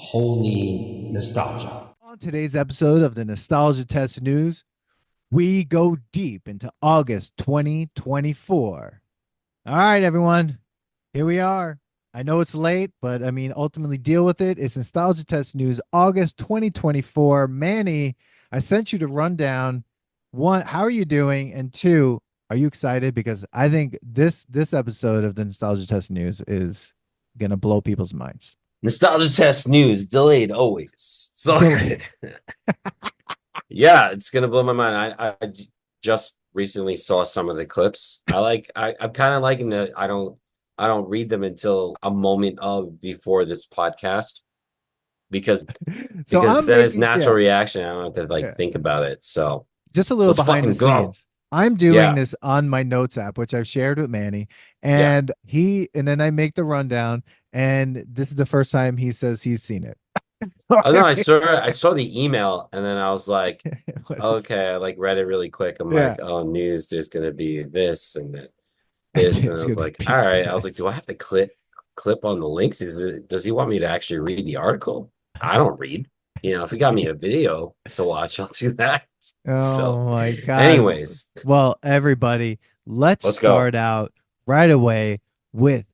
Holy nostalgia. On today's episode of the Nostalgia Test News, we go deep into August 2024. All right, everyone, here we are. I know it's late, but I mean, ultimately deal with it. It's Nostalgia Test News, August 2024. Manny, I sent you to run down one, how are you doing? And two, are you excited? Because I think this episode of the Nostalgia Test News is gonna blow people's minds. Nostalgia test news delayed always. So Delayed. yeah, it's gonna blow my mind. I just recently saw some of the clips. I'm kind of liking that I don't read them until a moment of before this podcast because So I'm then it's making, natural reaction. I don't have to yeah. think about it. So Just a little let's behind the fucking go. scenes. I'm doing Yeah, this on my notes app, which I've shared with Manny, yeah. and then I make the rundown, and this is the first time he says he's seen it. Oh no, I saw the email and then I was like, What is- okay, I like read it really quick. I'm yeah, like, oh, news, there's gonna be this and that. This and I it's was gonna like, be all right. I was like, this. do I have to clip on the links? Does he want me to actually read the article? I don't read. If he got me a video to watch, I'll do that. So, Oh my God. anyways, Well, everybody, let's let's go. start out right away with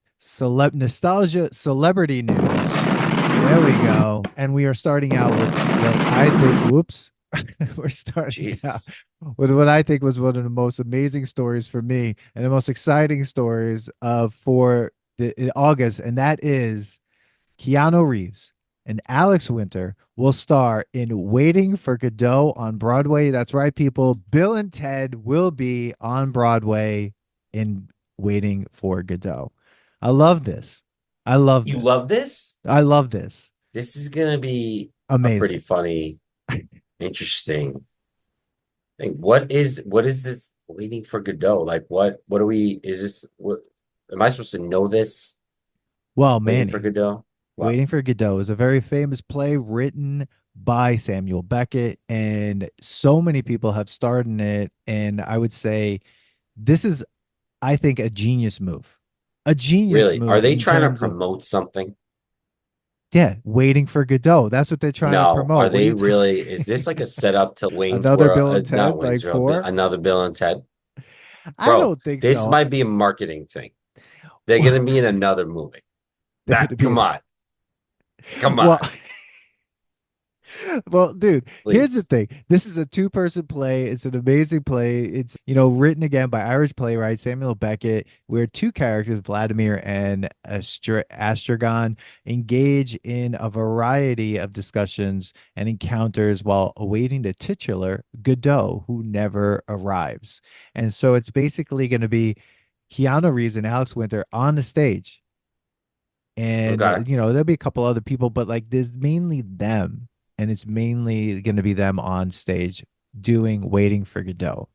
nostalgia celebrity news. There we go. And we are starting out with what I think, whoops. We're starting out Jesus. with what I think was one of the most amazing stories for me and the most exciting stories of for in August, and that is Keanu Reeves and Alex Winter will star in Waiting for Godot on Broadway. That's right, people. Bill and Ted will be on Broadway in Waiting for Godot. I love this. I love You this. love this? I love this. This is gonna be a pretty Amazing. funny, interesting thing. What is this waiting for Godot? Like what are we is this what am I supposed to know this? Well, Waiting for Manny, Godot? What? Waiting for Godot is a very famous play written by Samuel Beckett, and so many people have starred in it. And I would say this is, I think, a genius move. A genius Really? Are move they in trying to terms of, promote something? yeah, Waiting for Godot. That's what they're trying to No, are promote. What are they you talking? really? Is this like a setup to Wayne's Another World? Bill and Not Ted, Wayne's like World, four? another Bill and Ted. I Bro, don't think this so. might be a marketing thing. They're Well, gonna be in another movie. they're gonna be Come on, come well. on, Well, dude, here's the please. thing. This is a two-person play. It's an amazing play. It's, written again by Irish playwright Samuel Beckett, where two characters, Vladimir and Astragon, engage in a variety of discussions and encounters while awaiting the titular Godot, who never arrives. And so it's basically going to be Keanu Reeves and Alex Winter on the stage. And, Okay. there'll be a couple other people, but like there's mainly them, and it's mainly going to be them on stage doing Waiting for Godot.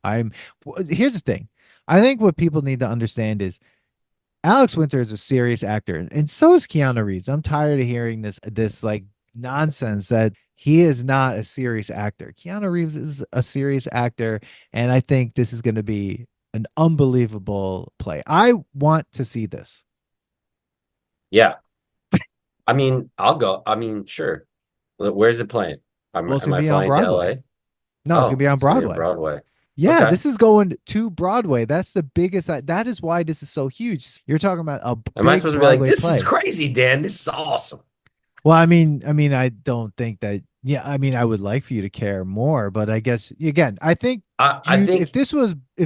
Here's the thing. I think what people need to understand is Alex Winter is a serious actor, and so is Keanu Reeves. I'm tired of hearing this like nonsense that he is not a serious actor. Keanu Reeves is a serious actor, and I think this is going to be an unbelievable play. I want to see this. Yeah. I mean, I'll go. I mean, sure. Where's it playing? Well, it's Am going to I be on flying to Broadway. LA? No, it's going to Oh, be on it's gonna be on Broadway. Broadway. Yeah, Okay. this is going to Broadway. That's the biggest. That is why this is so huge. You're talking about a Am I big supposed to be like, Broadway this is play. crazy, Dan? This is awesome. Well, I mean, I don't think that. Yeah, I mean, I would like for you to care more, but I guess again, I think I you think if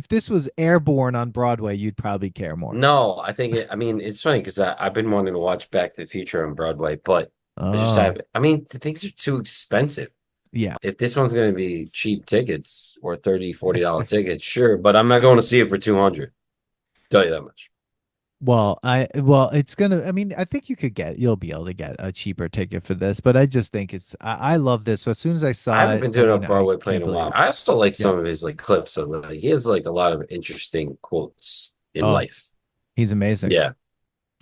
this was airborne on Broadway, you'd probably care more. no, I think I mean, it's funny because I've been wanting to watch Back to the Future on Broadway, but I just Oh, have, I mean, the things are too expensive. yeah. If this one's going to be cheap tickets or $30, $40 tickets, sure, but I'm not going to see it for 200. Tell you that much. Well, it's gonna. I mean, I think you'll be able to get a cheaper ticket for this, but I just think I love this. So as soon as I I saw haven't it, been I doing a mean, I Broadway play can't in a believe while. it. I also like Yeah. some of his like clips of he has like a lot of interesting quotes in Oh, life. he's amazing. Yeah,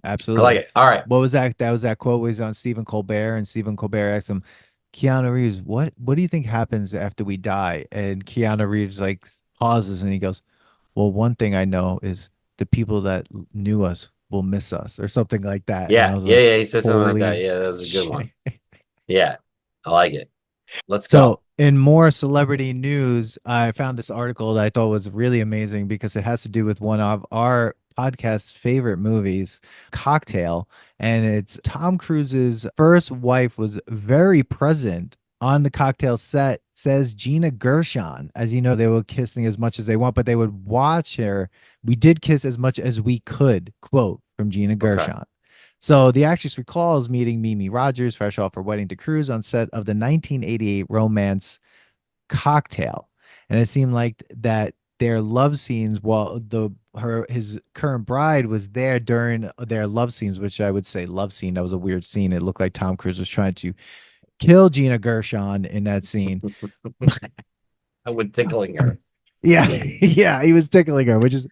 I like Absolutely. it. All right. What was that? That was that quote was on Stephen Colbert, and Stephen Colbert asked him, Keanu Reeves, what do you think happens after we die? And Keanu Reeves like pauses and he goes, well, one thing I know is the people that knew us will miss us or something like that. And I Yeah, was yeah, like, yeah. He said something like that. holy Yeah, that was a good one. shit. Yeah, I like it. Let's So, go. in more celebrity news, I found this article that I thought was really amazing because it has to do with one of our podcast's favorite movies, Cocktail. And it's Tom Cruise's first wife was very present on the Cocktail set, says Gina Gershon. As you know, they were kissing as much as they want, but they would watch her. We did kiss as much as we could, quote from Gina Okay. Gershon. So the actress recalls meeting Mimi Rogers fresh off her wedding to Cruise on set of the 1988 romance Cocktail. And it seemed like that their love scenes while the her his current bride was there during their love scenes, which I would say love scene. That was a weird scene. It looked like Tom Cruise was trying to kill Gina Gershon in that scene. I would tickling her. Yeah, yeah, he was tickling her, which is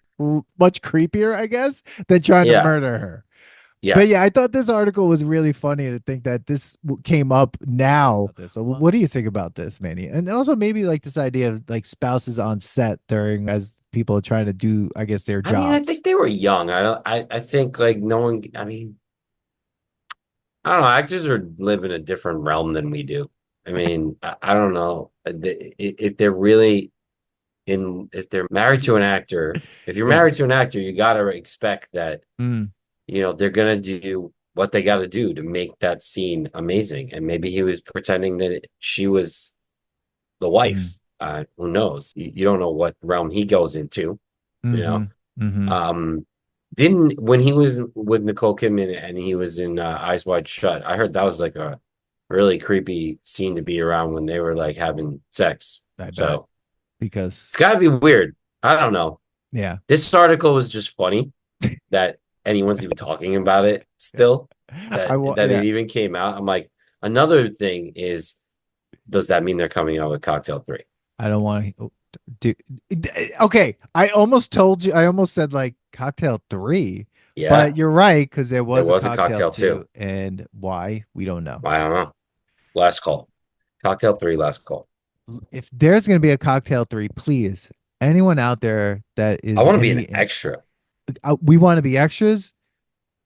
much creepier, I guess, than trying to Yeah. murder her. But yeah, I Yes. thought this article was really funny to think that this came up now. So what do you think about this, Manny? And also maybe like this idea of like spouses on set during as people are trying to do, I guess, their I mean, I jobs. think they were young. I don't. I think like no one. I mean, I don't know. Actors are live in a different realm than we do. I mean, I don't know if they're really in. If they're married to an actor, if you're Yeah. married to an actor, you gotta expect that Mm, they're gonna do what they got to do to make that scene amazing. And maybe he was pretending that she was the mm, wife. Who knows? You don't know what realm he goes into. You mm-hmm, know. mm-hmm. Um, didn't when he was with Nicole Kidman and he was in Eyes Wide Shut, I heard that was like a really creepy scene to be around when they were like having sex. I bet So because it's got to be weird. I don't know. yeah, This article was just funny that anyone's even talking about it still. I That want that it yeah. even came out. I'm like, another thing is, does that mean they're coming out with Cocktail 3? I don't want to do. Okay, I almost told you. I almost said like Cocktail 3, Yeah, but you're right because there there was a was a Cocktail Cocktail 2. 2, and why we don't know. I don't know. Last call. Cocktail 3, last call. If there's going to be a Cocktail 3, please, anyone out there that I is want to in be the, an extra. we want to be extras.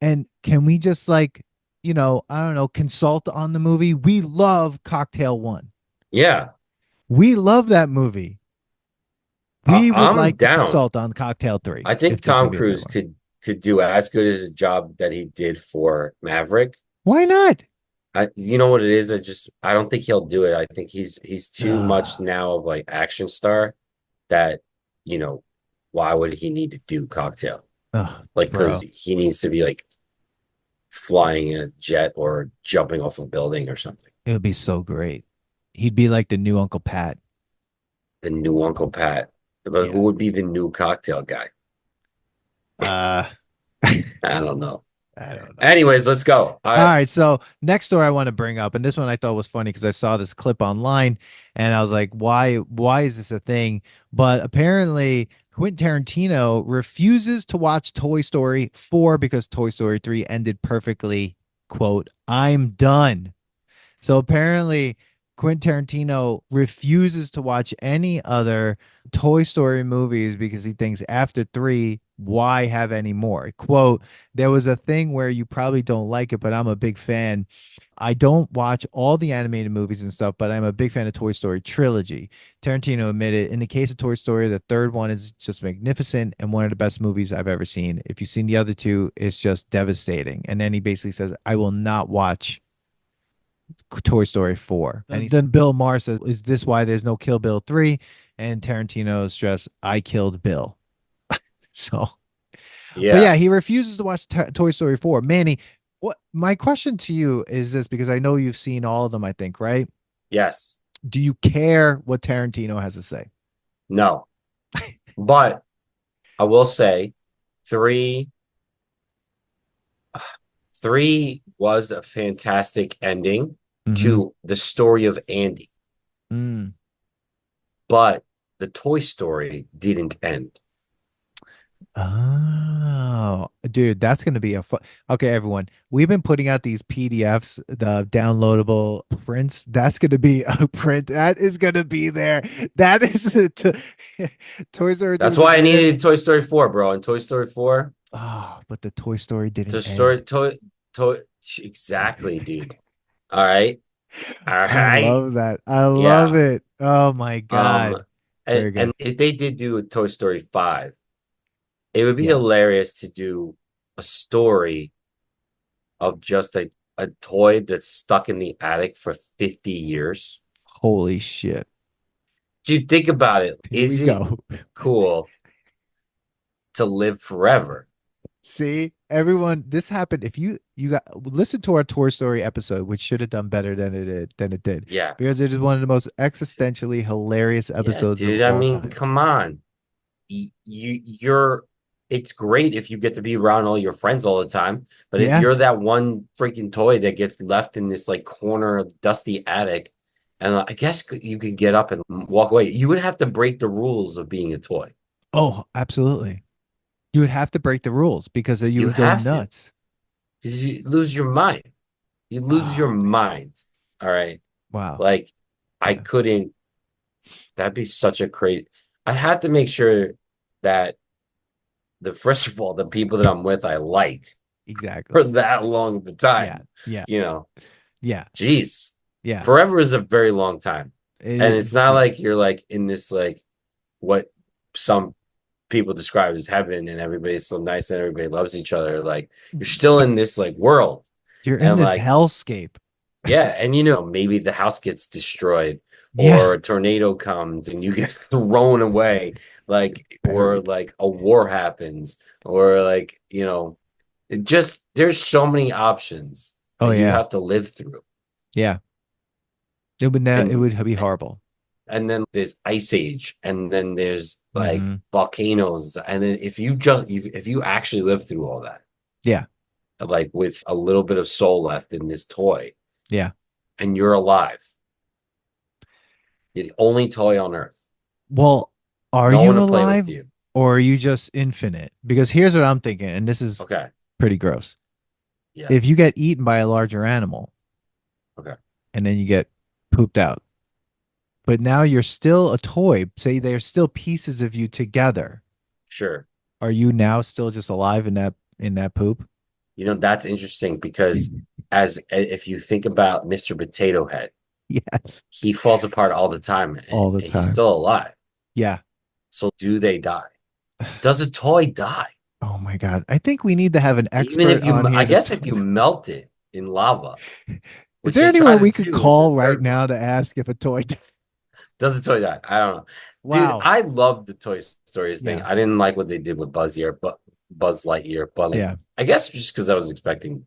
And can we just like, I don't know, consult on the movie? We love Cocktail 1. Yeah, We love that movie. We would I'm like to down. consult on Cocktail 3 I think if there's going Tom to be a third Cruise one. could do as good as a job that he did for Maverick. Why not? You know what it is? I don't think he'll do it. I think he's too much Ugh, now of like action star that, you know, why would he need to do Cocktail? ugh, Like, because bro, he needs to be like flying a jet or jumping off a building or something. it would be so great. He'd be like the new Uncle Pat. The new Uncle Pat. But who Yeah. would be the new cocktail guy? Uh, I don't know. I don't know. Anyways, let's go. All right, so next story I want to bring up, and this one I thought was funny because I saw this clip online, and I was like, why is this a thing? But apparently, Quentin Tarantino refuses to watch Toy Story 4 because Toy Story 3 ended perfectly. Quote, I'm done. So apparently, Quentin Tarantino refuses to watch any other Toy Story movies because he thinks after three, why have any more? Quote, there was a thing where you probably don't like it, but I'm a big fan. I don't watch all the animated movies and stuff, but I'm a big fan of Toy Story trilogy. Tarantino admitted, in the case of Toy Story, the third one is just magnificent and one of the best movies I've ever seen. If you've seen the other two, it's just devastating. And then he basically says, I will not watch Toy Story 4. And then Bill Maher says, is this why there's no Kill Bill 3? And Tarantino stressed, I killed Bill. So, but Yeah. yeah, he refuses to watch Toy Story 4. Manny, what my question to you is this because I know you've seen all of them, I think, right? Yes. Do you care what Tarantino has to say? No. But I will say three three was a fantastic ending Mm-hmm. to the story of Andy, Mm. but the Toy Story didn't end. Oh, dude, that's going to be a fun. Okay, everyone, we've been putting out these PDFs, the downloadable prints. That's going to be a print that is going to be there. That is Toy Story 3 That's why I didn't end. needed Toy Story 4, bro. And Toy Story 4, Oh, but the Toy Story Toy didn't Story, end. Toy, Toy, exactly, dude. All right. All I right. love that. I love Yeah. it. Oh my Um, God. Very and good. if they did do a Toy Story 5, it would be Yeah. hilarious to do a story of just a toy that's stuck in the attic for 50 years. Holy shit. Do you think about it? Here we Is it go. cool to live forever? See, everyone, this happened. If you got listen to our Toy Story episode, which should have done better than it did, Yeah. because it is one of the most existentially hilarious Yeah, episodes of dude. I all mean, time. come on. You're it's great if you get to be around all your friends all the time, but if Yeah. you're that one freaking toy that gets left in this like corner of dusty attic, and I guess you could get up and walk away, you would have to break the rules of being a toy. Oh, absolutely. You would have to break the rules because you You would go have to, nuts. because you lose your mind. You lose your Oh man. mind. All right. Wow. Like I Yeah. couldn't, that'd be such a crazy. I'd have to make sure that the first of all, the people that I'm with I like for Exactly. that long of a Yeah. time. Yeah. You know, Yeah. geez, Yeah. forever is a very long time. It And it's is. not Yeah. like you're like in this like what some people describe as heaven and everybody's so nice and everybody loves each other. Like you're still in this like world. You're in And this like, hellscape. yeah, and maybe the house gets destroyed or Yeah. a tornado comes and you get thrown away, like, or Buried. like a war happens, or like, it just there's so many options Oh that you yeah. have to live through. Yeah. It And would be horrible. and then there's ice age, and then there's like Hmm. volcanoes, and then if you actually live through all that, Yeah. like with a little bit of soul left in this toy, Yeah. and you're alive, you're the only toy on Earth, Well, are no one you to play with alive you. or are you just infinite? Because here's what I'm thinking, and this is Okay. pretty gross. Yeah. If you get eaten by a larger animal Okay. and then you get pooped out, but now you're still a toy, say there's still pieces of you together. Sure. Are you now still just alive in that poop? That's interesting because as if you think about Mr. Potato Head, Yes, he falls apart all the time and all the he's time. still alive. Yeah. So do they die? Does a toy die? Oh my God. I think we need to have an Even expert if on I here to guess if you talk. melt it in lava, Is which there they try anyone to we could do in the call right third now one. to ask if a toy? Does the toy die? I don't know. Dude, Wow. I love the Toy Stories thing. Yeah. I didn't like what they did with Buzz Lightyear, but like Yeah. I guess just because I was expecting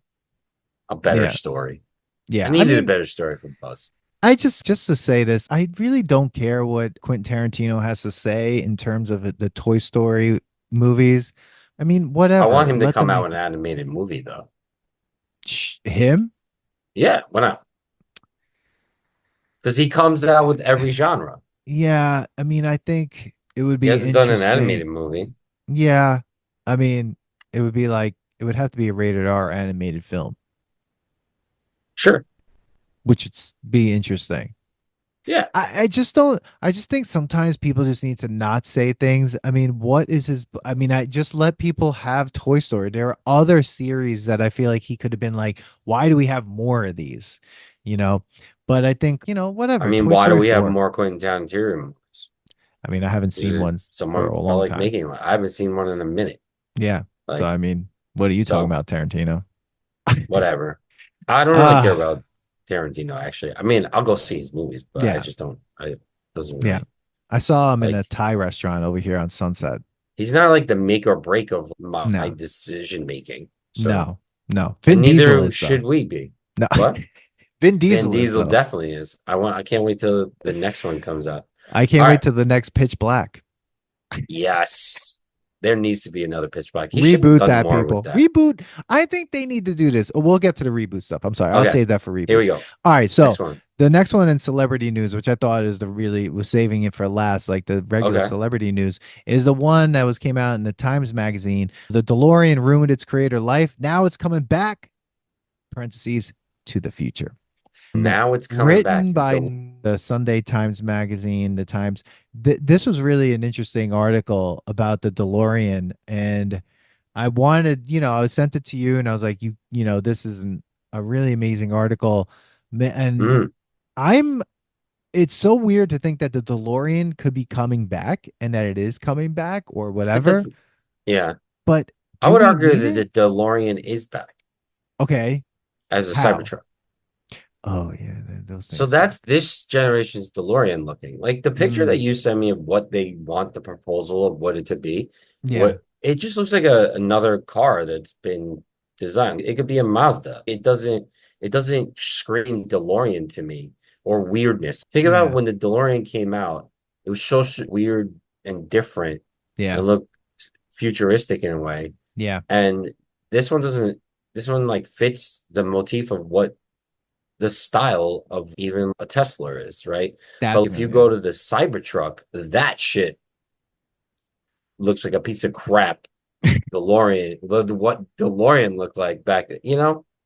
a better Yeah. story. I Yeah. I needed a mean, better story for Buzz. I just to say this, I really don't care what Quentin Tarantino has to say in terms of the Toy Story movies. I mean, I want whatever. him to Let them come out make with an animated movie though. him. Yeah, why not? Because he comes out with every genre. Yeah, I mean, I think it would He be hasn't done an interesting. animated movie. Yeah, I mean, it would be like it would have to be a rated R animated film, Sure. which would be interesting. Yeah. I just don't. I just think sometimes people just need to not say things. I mean, what is his? I mean, I just let people have Toy Story. There are other series that I feel like he could have been like, why do we have more of these? You know, but I think, I whatever. mean, Toy why do Story we have 4. more Quentin Tarantino movies? I mean, I haven't Is seen it one for someone a felt long like time. making one? I haven't seen one in a minute. Yeah. So Like, I mean, what are you talking so about, Tarantino? whatever. I don't really care Ah, about Tarantino, actually. I mean, I'll go see his movies, but I yeah, just don't. I doesn't yeah. really I saw him in a like. Thai restaurant over here on Sunset. He's not like the make or break of my No, decision making. So, no, no. and Vin Diesel neither is though. should we be. No, What? Vin Vin Diesel is Diesel though. definitely is. I can't wait till the next one comes out. I All can't wait right. till the next Pitch Black. Yes. There needs to be another pitch black. He should have Reboot done that, more with people. that. Reboot. I think they need to do this. We'll get to the reboot stuff. I'm sorry. I'll Okay. save that for Here we reboots. go. All right. Next So one. the next one in celebrity news, which I thought is the really was saving it for last, like the regular Okay. celebrity news, is the one that was came out in the Times magazine. The DeLorean ruined its creator life. Now it's coming back. Parentheses to the future. Now it's coming back. Written by the Sunday Times Magazine, the Times. This was really an interesting article about the DeLorean, and I wanted, I sent it to you, and I was like, this is a really amazing article, and Mm. I'm it's so weird to think that the DeLorean could be coming back and that it is coming back or It whatever. does, yeah. But I do would we argue need that the it? DeLorean is back Okay. as a How? Cybertruck. Oh yeah, those So things that's suck. this generation's DeLorean looking. Like the picture that Mm, you sent me of what they want the proposal of what it to be, yeah. what it just looks like another car that's been designed. It could be a Mazda. It doesn't scream DeLorean to me or weirdness. Think about Yeah. when the DeLorean came out, it was so weird and different Yeah. and looked futuristic in a way. Yeah. And this one doesn't this one like fits the motif of what the style of even a Tesla is, right? But That's if you no, yeah. go to the Cybertruck, that shit looks like a piece of crap. DeLorean, what DeLorean looked like back then,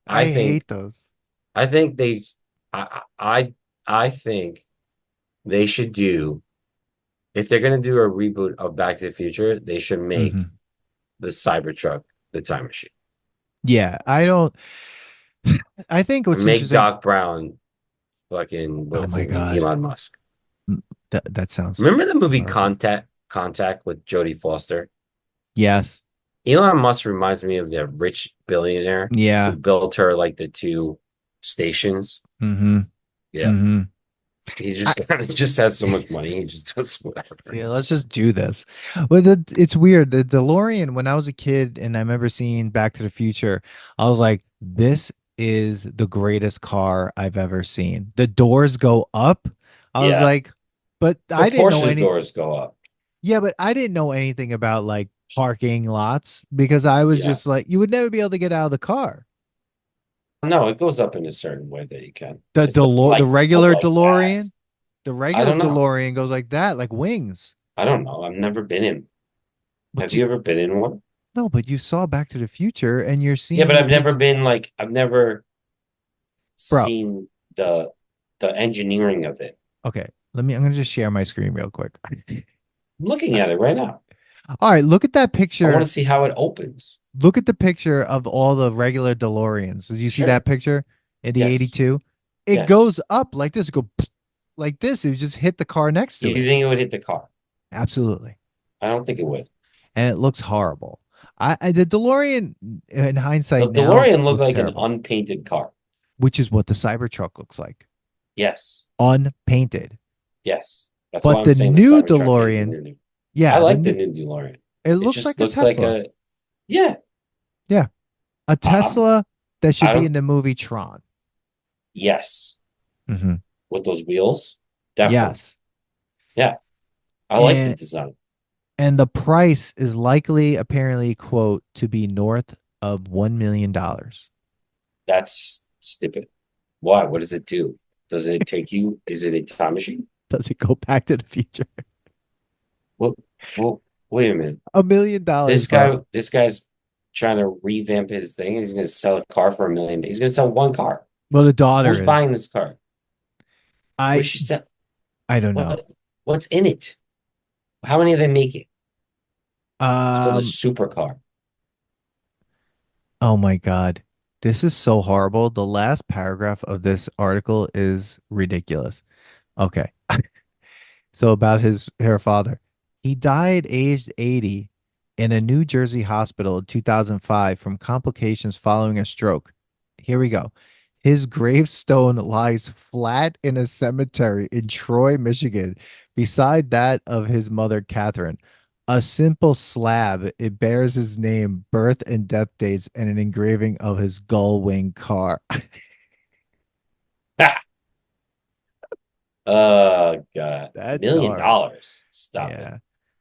I I think, hate those. I think they, I think they should do, if they're going to do a reboot of Back to the Future, they should make Hmm. the Cybertruck the time machine Yeah. I don't I think and what's make interesting. Doc Brown fucking, Oh what's my his name? God. Elon Musk. That sounds Remember the movie horrible. Contact with Jodie Foster? Yes. Elon Musk reminds me of the rich billionaire who Yeah. built her like the two stations. Mm-hmm. Yeah. Mm-hmm. He I, just kind of just has so much money. He just does whatever. yeah, let's just do this. But it's weird. The DeLorean, when I was a kid and I remember seeing Back to the Future, I was like, this is the greatest car I've ever seen. The doors go up. I was Yeah. like, but The I didn't know Porsche's any. doors go up. Yeah, but I didn't know anything about like parking lots because I was Yeah. just like, you would never be able to get out of the car. No, it goes up in a certain way that you can. The It's not the like go regular like that. DeLorean, the I regular don't know. DeLorean goes like that, like wings. I don't know. I've never been in. But Have you ever been in one? no, but you saw Back to the Future and you're Yeah, seeing but the I've never picture. been like I've never Bro, seen the engineering of it. okay. I'm gonna just share my screen real quick. I'm looking at it right now. All right, look at that I want to picture. see how it opens. Look at the picture of all the regular DeLoreans. Did you see Sure. that picture in the Yes. 82? It Yes. goes up like this, go like this. It would just hit the car next to You it. think it would hit the car? Absolutely. I don't think it would. And it looks horrible. The DeLorean in The hindsight now DeLorean looked looks like an terrible, unpainted car. which is what the Cybertruck looks like. Yes. Unpainted. Yes. That's why But I'm the saying the new Cybertruck is the DeLorean, new. I yeah, like the new DeLorean. it It looks just like a looks like Tesla. a yeah. Yeah, a I, Tesla that should I be in don't the movie Tron. yes. Hmm. With those wheels. Definitely. Yes. Yeah. I like the And design. the price is likely apparently quote to be north of $1 million. That's stupid. Why? What does it do? Does it take you? Is it a time machine? Does it go back to the future? Well, well, wait a minute. $1 million, This bro. guy, this guy's trying to revamp his thing. He's going to sell a car for $1 million. He's going to sell one car. Well, the daughter Who's is. buying this car? What I does she sell? I don't know. What? What's in it? How many are they making? It's called a Um, supercar. oh my God. This is so horrible. The last paragraph of this article is ridiculous. Okay. So about her father. He died aged 80 in a New Jersey hospital in 2005 from complications following a stroke. Here we go. His gravestone lies flat in a cemetery in Troy, Michigan, beside that of his mother, Catherine. A simple slab. It bears his name, birth and death dates, and an engraving of his gull wing car. Oh God, That's million hard. dollars. Stop it. Yeah.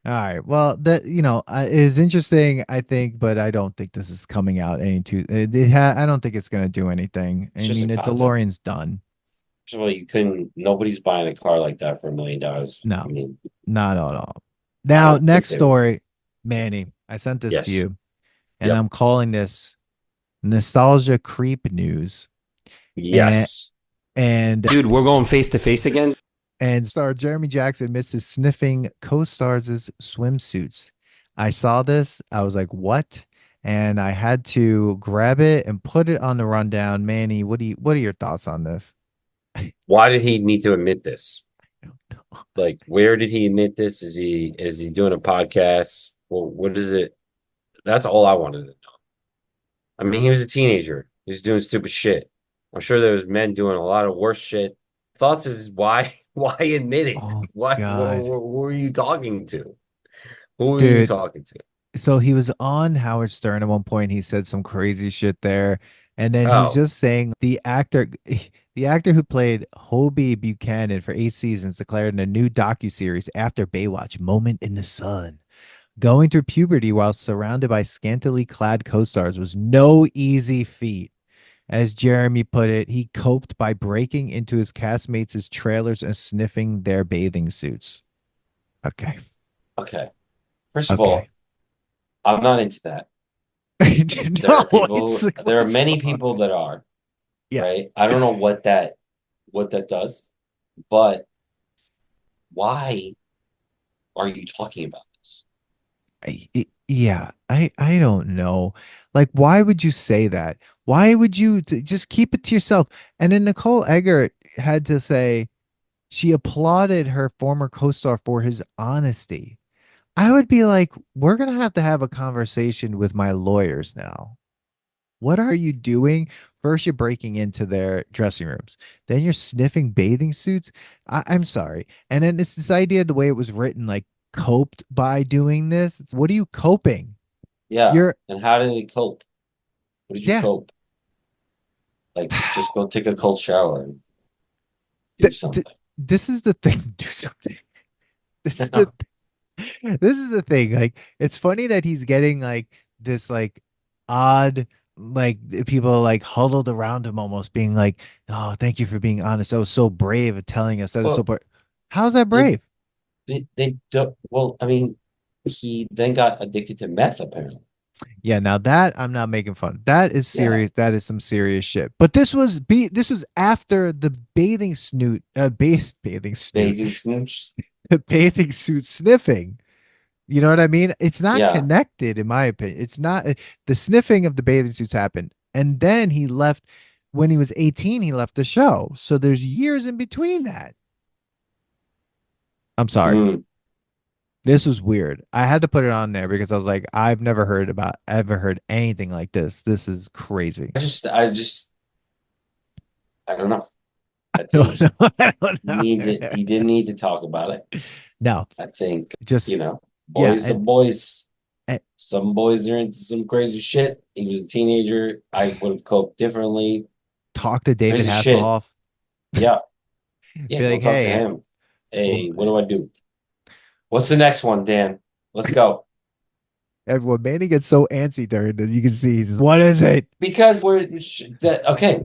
All right. Well, that is interesting, I think, but I don't think this is coming out any too. I don't think it's going to do anything. It's I just mean, a the concept. DeLorean's done. First of all, you couldn't. Nobody's buying a car like that for $1 million. I No, mean, not at all. I Now, don't think next they would. story, Manny. I sent this to Yes. you, and Yep. I'm calling this nostalgia creep news. And Yes. and Dude, we're going face to face again. star Jeremy Jackson admits to sniffing co-stars' swimsuits. I saw this. I was like, "What?" And I had to grab it and put it on the rundown. Manny, what are your thoughts on this? Why did he need to admit this? don't know. Like, where did he admit this? Is he doing a podcast? Well, what is it? That's all I wanted to know. I mean, he was a teenager. He was doing stupid shit. I'm sure there was men doing a lot of worse shit. Thoughts is why why admit it? Oh What God, who are you talking to? Who are you dude. talking to? So he was on Howard Stern at one point. He said some crazy shit there. And then he's Oh, just saying the actor who played Hobie Buchanan for 8 seasons declared in a new docuseries after Baywatch, Moment in the Sun. Going through puberty while surrounded by scantily clad co-stars was no easy feat. As Jeremy put it, he coped by breaking into his castmates' trailers and sniffing their bathing suits. Okay. okay. First of Okay. all, I'm not into that. There No, are it's people, like, there are what's many wrong? people that are, Yeah. right? I don't know what that does, but why are you talking about this? Yeah, I don't know. Like, why would you say that? Why would you just keep it to yourself? And then Nicole Eggert had to say she applauded her former co-star for his honesty. I would be like, we're gonna have a conversation with my lawyers now. What are you doing? First, you're breaking into their dressing rooms. Then you're sniffing bathing suits. I'm sorry. And then it's this idea, the way it was written, like coped by doing this. What are you coping? Yeah. You're, And how did he cope? What did you yeah. cope? Like, just go take a cold shower and do Th- th- something. this is the thing. Do something. This is the this is the thing. Like, it's funny that he's getting like this like odd like people like huddled around him almost being like, "Oh, thank you for being honest. That was so brave of telling us that is so Well, brave." How's that they, brave? they don't, well, I mean, he then got addicted to meth, apparently. Yeah, now that I'm not making fun. That is Yeah. serious. That is some serious shit. But this was after the bathing snoot, Bathing snooch. the bathing suit sniffing. You know what I mean? It's not Yeah. connected, in my opinion. It's not the sniffing of the bathing suits happened. And then he left when he was 18, he left the show. So there's years in between that. I'm sorry. Mm. This was weird. I had to put it on there because I was like, I've never ever heard anything like this. This is crazy. I don't know. I I don't think know. I don't know. he didn't need to talk about it. No, I think, just yeah, boys are boys. and Some boys are into some crazy shit. He was a teenager. I would have coped differently. talk to David Crazy shit. Hasselhoff. Yeah. Yeah, Be go like, talk to hey, him. well, Hey, what do I do? What's the next one, Dan? Let's go. everyone, Manny gets so antsy during this. You can see, what is it? Because okay.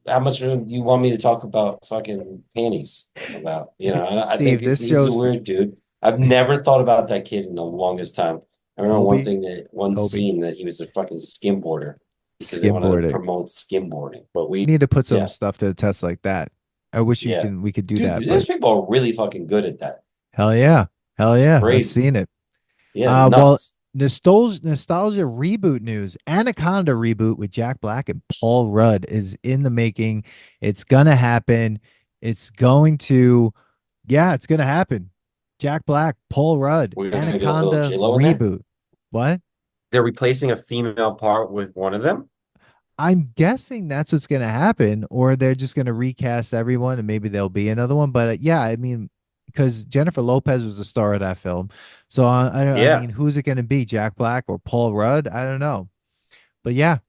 How much you want me to talk about fucking panties about? I think Steve, it's this he's a show's weird dude. I've never thought about that kid in the longest time. I remember Hobie, one Hobie, scene that he was a fucking skimboarder because they wanted to skimboarding. promote skimboarding. But We need to put some yeah, stuff to the test like that. I wish yeah, we could do dude, that, those but people are really fucking good at that. hell yeah. Hell It's yeah. I've crazy. seen it. Yeah, Well, nuts. nostalgia reboot news. Anaconda reboot with Jack Black and Paul Rudd is in the making. It's gonna happen. It's going to, yeah, it's gonna happen. Jack Black, Paul Rudd, We're gonna get a little Anaconda J-Lo in there. reboot. What? They're replacing a female part with one of them. I'm guessing that's what's going to happen, or they're just going to recast everyone and maybe there'll be another one. But yeah, I mean, because Jennifer Lopez was the star of that film. So I Yeah, mean, who's it going to be? Jack Black or Paul Rudd? I don't know. But yeah,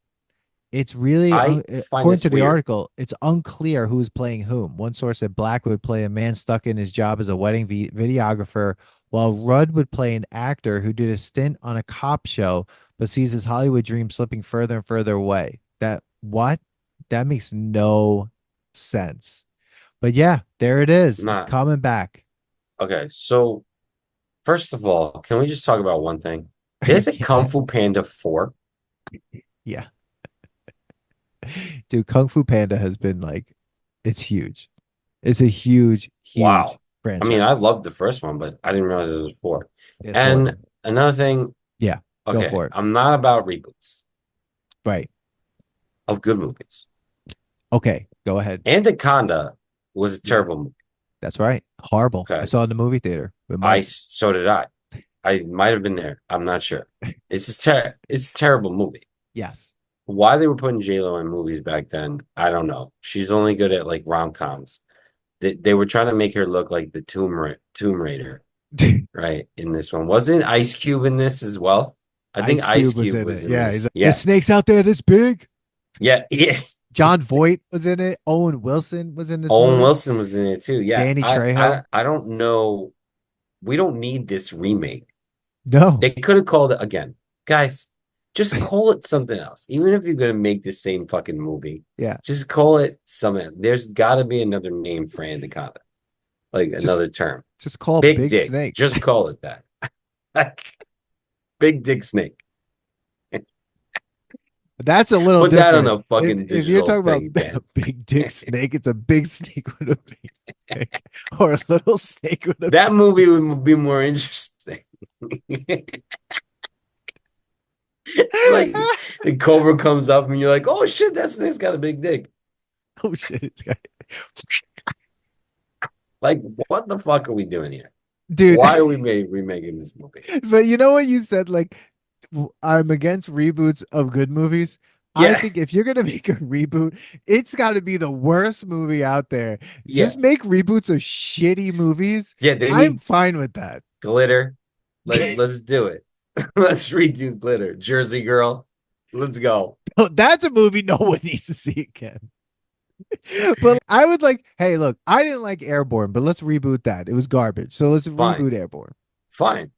it's really, I find according this to the weird. article, it's unclear who's playing whom. One source said Black would play a man stuck in his job as a wedding videographer, while Rudd would play an actor who did a stint on a cop show, but sees his Hollywood dream slipping further and further away. That what? That makes no sense. But yeah, there it is. It's Not coming back. okay. So first of all, can we just talk about one thing? There's a Kung Yeah. Fu Panda 4. Yeah. Dude, Kung Fu Panda has been like, it's huge. It's a huge, huge Wow. I mean, I franchise. loved the first one, but I didn't realize it was 4. There's four of And them. another thing, Yeah, go okay, for it. I'm not about reboots Right. of good movies. Okay. Go ahead. Anaconda was a Yeah, terrible movie. that's right. Horrible. I Okay. saw it in the movie theater with Mike. So did I. I might have been there. I'm not sure. It's a terrible movie. Yes. Why they were putting J-Lo in movies back then, I don't know. She's only good at like rom-coms. They were trying to make her look like the Tomb Raider, right? In this one. Wasn't Ice Cube in this as well? I think Ice Ice Cube was Cube in was it. in Yeah, he's this. like, the Yeah. snakes out there this big. Yeah. Yeah. John Voight was in it. Owen Wilson was in this Owen movie. Wilson was in it too. Yeah. Danny I Trejo. I I don't know. We don't need this remake. No. They could have called it again. Guys, just call it something else. Even if you're gonna make the same fucking movie, Yeah. just call it something. There's gotta be another name for Anaconda. Like Just another term. just call Big Big Dick. Snake. Just call it that. Like Big Dick Snake. That's a little Put that on different. a fucking If you're digital talking about thing, Dan. a big dick snake, it's a big snake with a big dick, or a little snake with a That big. movie would be more interesting. It's like the cobra comes up and you're like, oh shit, that snake's got a big dick. Oh shit! Like, what the fuck are we doing here? Dude. Why are we remaking this movie? But you know what you said? Like, I'm against reboots of good movies. I Yeah, think if you're gonna make a reboot, it's got to be the worst movie out there. yeah, Just make reboots of shitty movies. yeah. They I'm need fine with that. glitter. Let's do it. Let's redo glitter. Jersey Girl. Let's go. That's a movie no one needs to see again. But I would like, hey, look, I didn't like Airborne, but let's reboot that. It was garbage. So let's Fine, reboot Airborne. fine.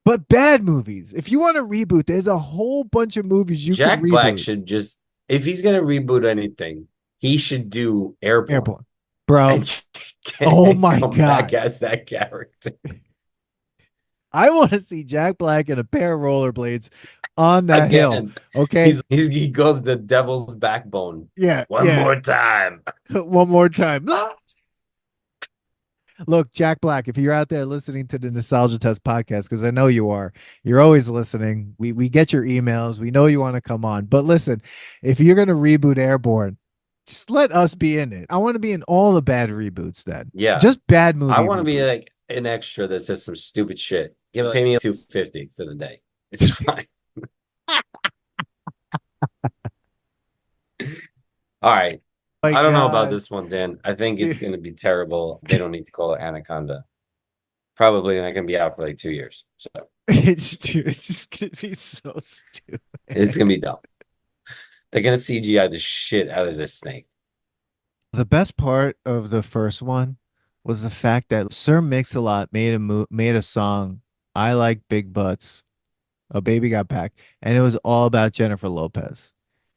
But bad movies. If you want to reboot, there's a whole bunch of movies you could Jack Black reboot. should just, if he's gonna reboot anything, he should do Airborne Airborne. Bro. and Oh my come God. back as that character I want to see Jack Black in a pair of rollerblades on that hill. again. Okay. He goes the devil's backbone. Yeah. One Yeah. more time. One more time. Look, Jack Black, if you're out there listening to the Nostalgia Test podcast, because I know you are, you're always listening. We get your emails. We know you want to come on. But listen, if you're going to reboot Airborne, just let us be in it. I want to be in all the bad reboots then. Yeah. Just bad movie I want to be reboots. like an extra that says some stupid shit. Pay me $250 for the day. It's fine. All right. Like, I don't know about this one, Dan. I think it's dude. going to be terrible. They don't need to call it Anaconda. Probably not going to be out for like 2 years. So It's just going to be so stupid. it's going to be dumb. They're going to CGI the shit out of this snake. The best part of the first one was the fact that Sir Mix-a-Lot made a song, I Like Big Butts, A Baby Got Back, and it was all about Jennifer Lopez.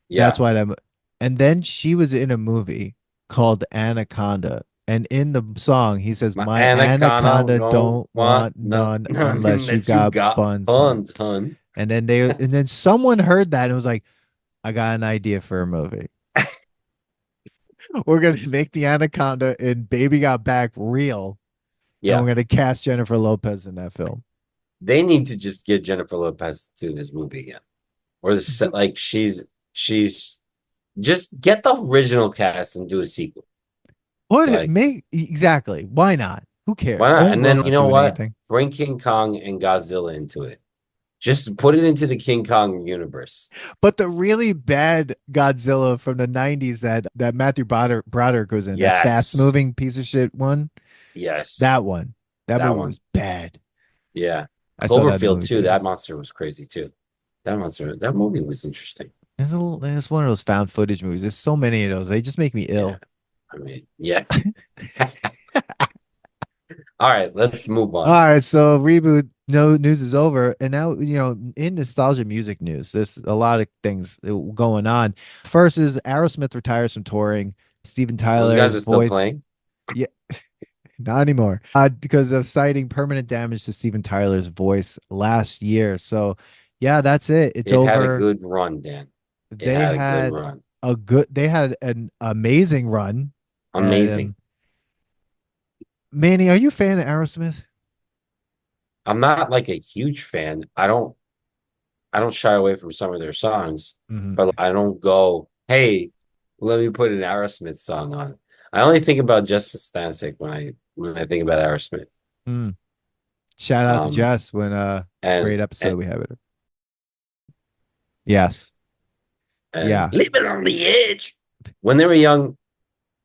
That's Yeah. why that. And then she was in a movie called Anaconda, and in the song he says, My "My Anaconda anaconda don't don't want none unless you got buns, hun." buns, hun. And then someone heard that and was like, "I got an idea for a movie. We're gonna make the anaconda in Baby Got Back real, and Yeah. we're gonna cast Jennifer Lopez in that film." They need to just get Jennifer Lopez to do this movie again. Or like she's just get the original cast and do a sequel. What Like, make exactly? Why not? Who cares? why not? Owen And then Wilson's you know doing what? anything. Bring King Kong and Godzilla into it. Just put it into the King Kong universe. But the really bad Godzilla from the 90s that Matthew Broderick was in, that fast Yes. moving piece of shit one, Yes. that one. That That movie one. was bad. Yeah. I saw that in the Cloverfield movie too. That theaters. monster was crazy too. That movie was interesting. It's one of those found footage movies. There's so many of those. They just make me ill. Yeah. I mean, yeah. All right, let's move on. All right, so reboot no news is over, and now in nostalgia music news, there's a lot of things going on. First is Aerosmith retires from touring. Steven Those guys Tyler's are still voice, playing. yeah, not anymore, because of citing permanent damage to Steven Tyler's voice last year. So, yeah, that's it. It's It had a over. good run, Dan. It They had a had good run. they had an amazing run. Amazing. Manny, are you a fan of Aerosmith? I'm not like a huge fan. I don't shy away from some of their songs, Mhm. but I don't go, hey, let me put an Aerosmith song on. I only think about Justice Stancic when I think about Aerosmith. Mm. Shout out to Um, Jess when and great episode and we have it. Yes. and Yeah. living on the edge. When they were young,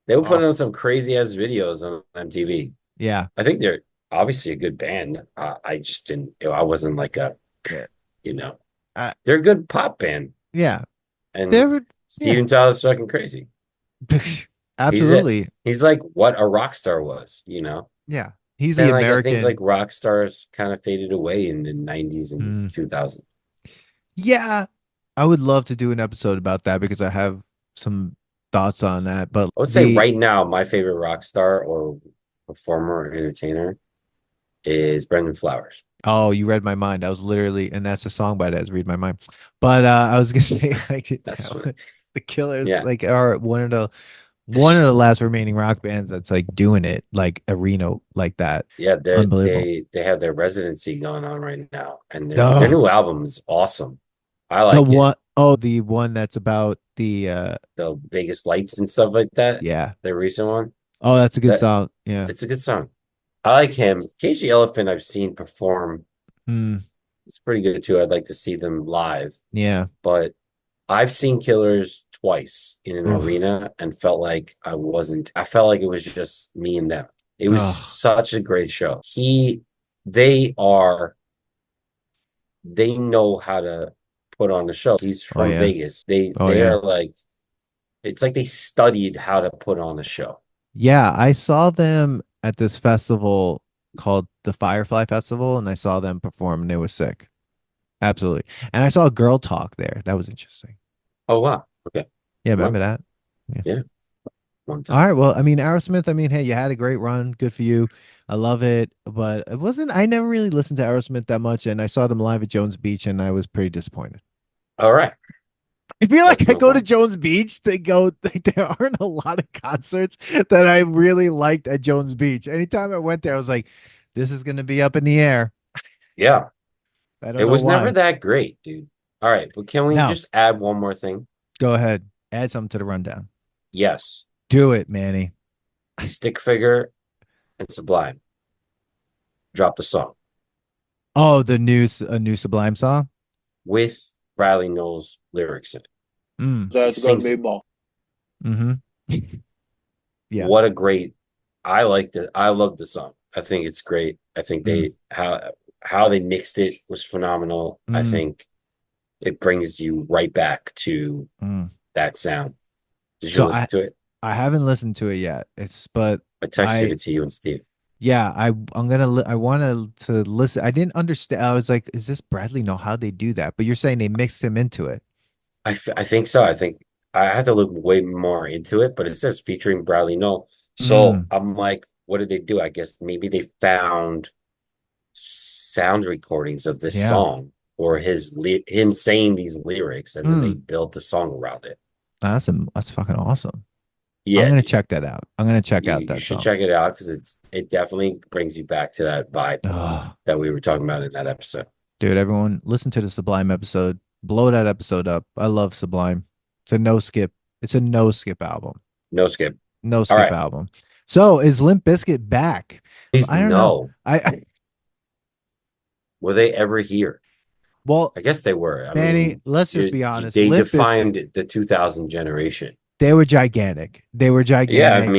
they were Oh, putting on some crazy ass videos on MTV. yeah. I think they're obviously a good band. I just didn't. I wasn't like a, Yeah. you know, Uh, they're a good pop band. yeah. They And were yeah. Steven Tyler's fucking crazy. He's a Absolutely. he's like what a rock star was, you know. Yeah. He's the Then like I think like American. rock stars kind of faded away in the 90s and Mm. 2000. Yeah. I would love to do an episode about that because I have some thoughts on that. But I would say the right now my favorite rock star or performer or entertainer is Brendan Flowers. oh, you read my mind. I was literally, and that's a song by that, Read My Mind. But I was gonna say like That's the Killers yeah. like are one of the last remaining rock bands that's like doing it like arena like that. Yeah, Unbelievable. they have their residency going on right now, and their The new album is awesome. I the like it. one oh the one that's about the The Vegas Lights and stuff like that. yeah. The recent one. Oh, that's a good That song. Yeah. it's a good song. I like him. KG Elephant I've seen perform. Mm, It's pretty good too. I'd like to see them live, yeah. but I've seen Killers twice in an Oh, arena and felt like I wasn't. I felt like it was just me and them. It was oh, such a great show. They are, they know how to put on the show. He's oh from yeah. Vegas. They Oh they yeah. are like, it's like they studied how to put on a show. Yeah, I saw them at this festival called the Firefly Festival, and I saw them perform, and they were sick. Absolutely. And I saw Girl Talk there. That was interesting. Oh wow. Okay. Yeah, remember Well, that? Yeah. yeah, one All time. right. Well, I mean, Aerosmith, I mean, hey, you had a great run. Good for you. I love it. But it wasn't, I never really listened to Aerosmith that much. And I saw them live at Jones Beach and I was pretty disappointed. All right. I feel Let's like I move go to on. Jones Beach to go, like, there aren't a lot of concerts that I really liked at Jones Beach. Anytime I went there, I was like, this is going to be up in the air. Yeah. I It don't know was never why. that great, dude. All right, but can we Now, just add one more thing? go ahead. Add something to the rundown. Yes, Do it, Manny. Stick Figure and Sublime dropped a song Oh, a new Sublime song? with Riley Knowles lyrics in it. Mm. He That's gonna sings be it. ball. Mm-hmm. Yeah. What a great! I liked it. I love the song. I think it's great. I think Mm. how they mixed it was phenomenal. I Mm. think it brings you right back to Mm. that sound. Did you So listen to it? I haven't listened to it yet. It's but I texted I it to you and Steve. yeah, I'm gonna I want to listen. I didn't understand. I was like, is this Bradley? No, how they do that? But you're saying they mixed him into it. I think so. I think I have to look way more into it, but it says featuring Bradley Noel. So Mm. I'm like, what did they do? I guess maybe they found sound recordings of this Yeah. song or him saying these lyrics, and then they Mm. built the song around it. That's fucking awesome. I'm Yeah, gonna dude, check that out. I'm gonna check out you that should song. check it out because it definitely brings you back to that vibe Oh, that we were talking about in that episode. dude, everyone, listen to the Sublime episode. Blow that episode up. I love Sublime. It's a no skip. It's a no skip album. No skip. No All skip right, album. So is Limp Bizkit back? please I don't know. no. I Were they ever here? well, I guess they were. I Manny, mean, let's just be honest. they Limp Bizkit, defined the 2000 generation. they were gigantic. They were Yeah, I gigantic.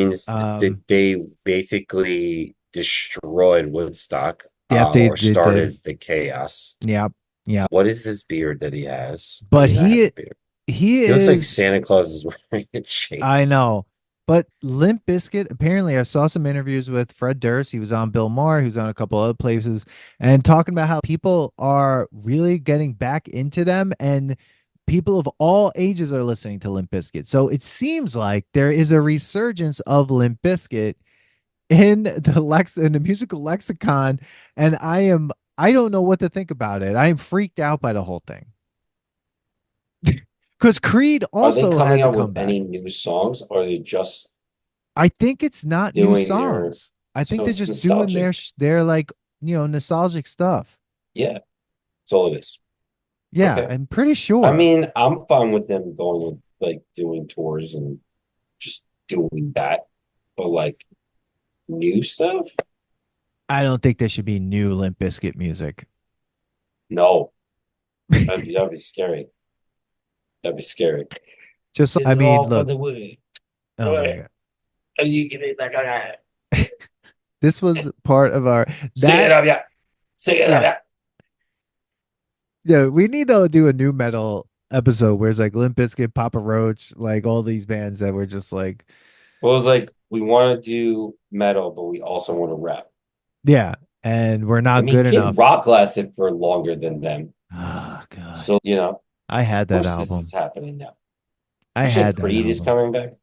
mean, they basically destroyed Woodstock, Yep, or they did. started the chaos. Yep, yep. What is this beard that he has? He But does not have a beard. he He looks like is Santa Claus is wearing a cape. I know. But Limp Bizkit, apparently, I saw some interviews with Fred Durst. He was on Bill Maher. He was on a couple other places and talking about how people are really getting back into them and people of all ages are listening to Limp Bizkit. So it seems like there is a resurgence of Limp Bizkit in the musical lexicon. And I don't know what to think about it. I am freaked out by the whole thing. Because Creed Are they also coming has a out with comeback. any new songs, or are they just I think it's not new doing their? songs. I think So they're it's just doing nostalgic. their like, nostalgic stuff. Yeah, that's all it is. Yeah, Okay. I'm pretty I sure. mean, I'm fine with them going with like doing tours and doing that, but like new stuff? I don't think there should be new Limp Bizkit music. No, that'd be scary. That'd be scary. Just, Is I it mean, all for look, the wood? oh my God. Are you giving like that? This was part of our, Sing it that, up, yeah. Sing it up, yeah, yeah. yeah, we need to do a new metal episode where it's like Limp Bizkit, Papa Roach, like all these bands that were just like, Well, it was like we want to do metal, but we also want to rap. yeah, and we're I not mean, good Kid enough. Rock lasted for longer than them. Oh So, God. of I had that course this is album. happening now. I You said had that Creed is album. coming back?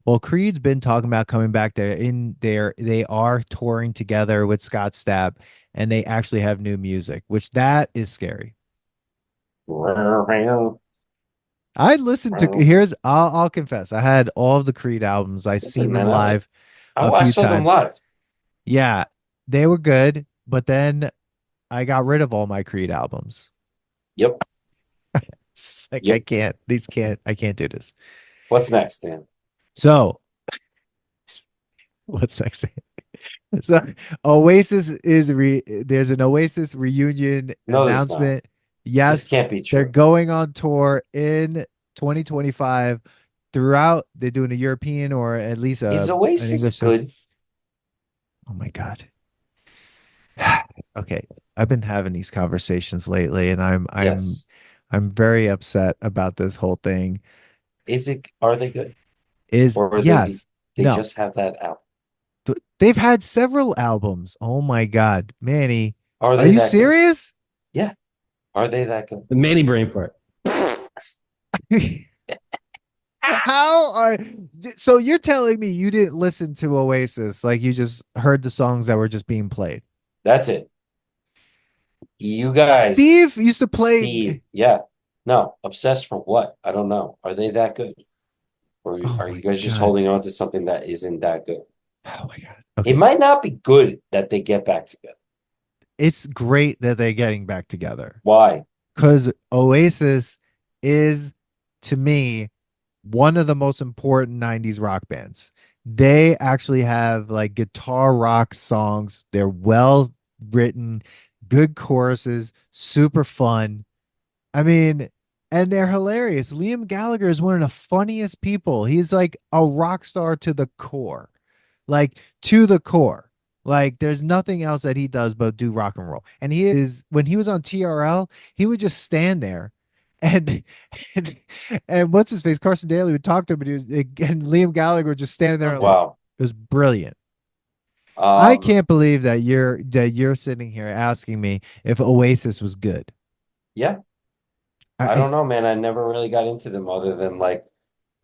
Well, Creed's been talking about coming back. They are touring together with Scott Stapp, and they actually have new music, which that is scary. I listened to here's I'll confess. I had all of the Creed albums. I Listen, seen them man, live a I few saw them times. live. Yeah, they were good, but then I got rid of all my Creed albums. Yep. It's like Yep. I can't do this. What's next, Dan? So what's next? So Oasis there's an Oasis reunion No, there's not. announcement. This Yes, can't be they're true. going on tour in 2025 throughout. They're doing a European or at least Is an Oasis English tour. good? Oh my God. Okay. I've been having these conversations lately and Yes. I'm very upset about this whole thing. Are they good? Is Or are yes. they No. just have that out? They've had several albums. Oh my God. Manny, Are are they you that good? serious? Yeah. Are they that good? The Manny brain fart. How are so you're telling me you didn't listen to Oasis, like you just heard the songs that were just being played? That's it. You guys, Steve used to Steve, play. yeah. No, obsessed for what? I don't know. Are they that good? Or Oh are you my guys just God. holding on to something that isn't that good? Oh my God. It Okay. might not be good that they get back together. It's great that they're getting back together Why? because Oasis is, to me, one of the most important 90s rock bands. They actually have like guitar rock songs. They're well written, good choruses, super fun. I mean, and they're hilarious. Liam Gallagher is one of the funniest people. He's like a rock star to the core, like to the core. Like there's nothing else that he does but do rock and roll. And he is when he was on TRL, he would just stand there and and, and what's his face? Carson Daly would talk to him and Liam Gallagher would just stand there. Wow. It was brilliant. I Um, can't believe that you're sitting here asking me if Oasis was good. yeah, I I, don't know, man. I never really got into them other than like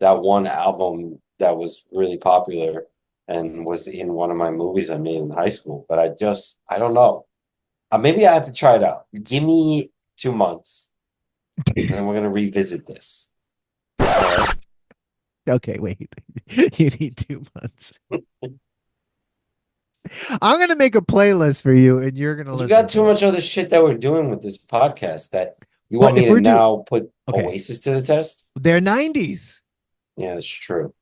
that one album that was really popular and was in one of my movies I made in high school. But I don't know. Maybe I have to try it out. Give me 2 months, and then we're gonna revisit this. All right. okay, wait. You need 2 months. I'm gonna make a playlist for you, and you're gonna Because we listen got too to it. much other shit that we're doing with this podcast that you Well, want me if to we're doing now put okay, Oasis to the test? they're 90s. Yeah, that's true.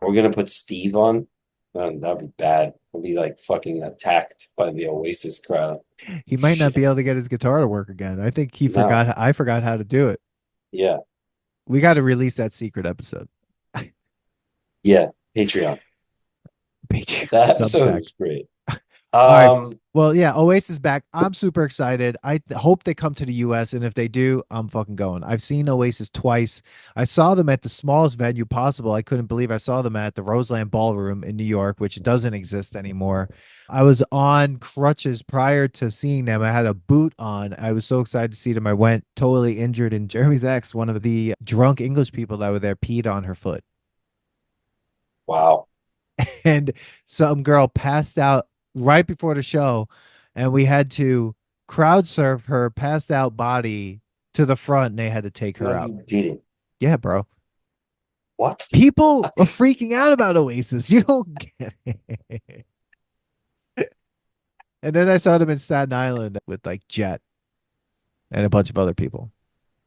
Are we gonna put Steve on? That'd be bad. We'll be like fucking attacked by the Oasis crowd. He might not be able Shit. to get his guitar to work again. I think he No. forgot. I forgot how to do it. Yeah. We got to release that secret episode. Yeah. Patreon. Patreon, That episode Substack. was great. All right. Um, Well, yeah, Oasis back. I'm super excited. I hope they come to the US. And if they do, I'm fucking going. I've seen Oasis twice. I saw them at the smallest venue possible. I couldn't believe I saw them at the Roseland Ballroom in New York, which doesn't exist anymore. I was on crutches prior to seeing them. I had a boot on. I was so excited to see them. I went totally injured, and Jeremy's ex, one of the drunk English people that were there, peed on her foot. wow. And some girl passed out right before the show, and we had to crowd surf her passed out body to the front, and they had to take No, her out. you didn't. Yeah, bro. What? People are freaking out about Oasis. You don't get it. And then I saw them in Staten Island with like Jet and a bunch of other people.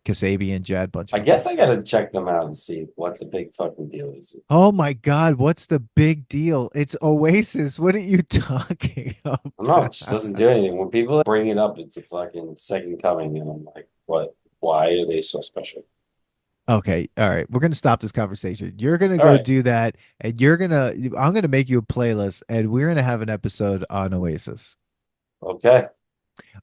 Kasabian, Jad, bunch I of them. guess I gotta check them out and see what the big fucking deal is with them. Oh my God, what's the big deal? It's Oasis. What are you talking I don't know, it about? just doesn't do anything. When people bring it up, it's a fucking second coming, and I'm like, what? Why are they so special? Okay, all right. We're gonna stop this conversation. You're gonna All go right, do that, and I'm gonna make you a playlist, and we're gonna have an episode on Oasis. okay.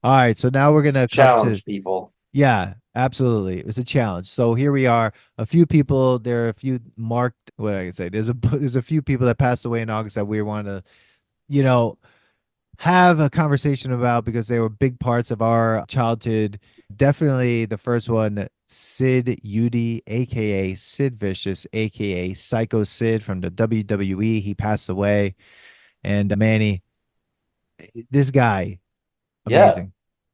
All right, so now we're It's a gonna come to challenge, people. yeah, absolutely. It's a challenge. So here we are. A few people, there are a few marked, what I can say. There's a few people that passed away in August that we want to, you know, have a conversation about because they were big parts of our childhood. Definitely the first one, Sid Udy, aka Sid Vicious, aka Psycho Sid from the WWE. He passed away. And Manny, this guy, Yeah, amazing.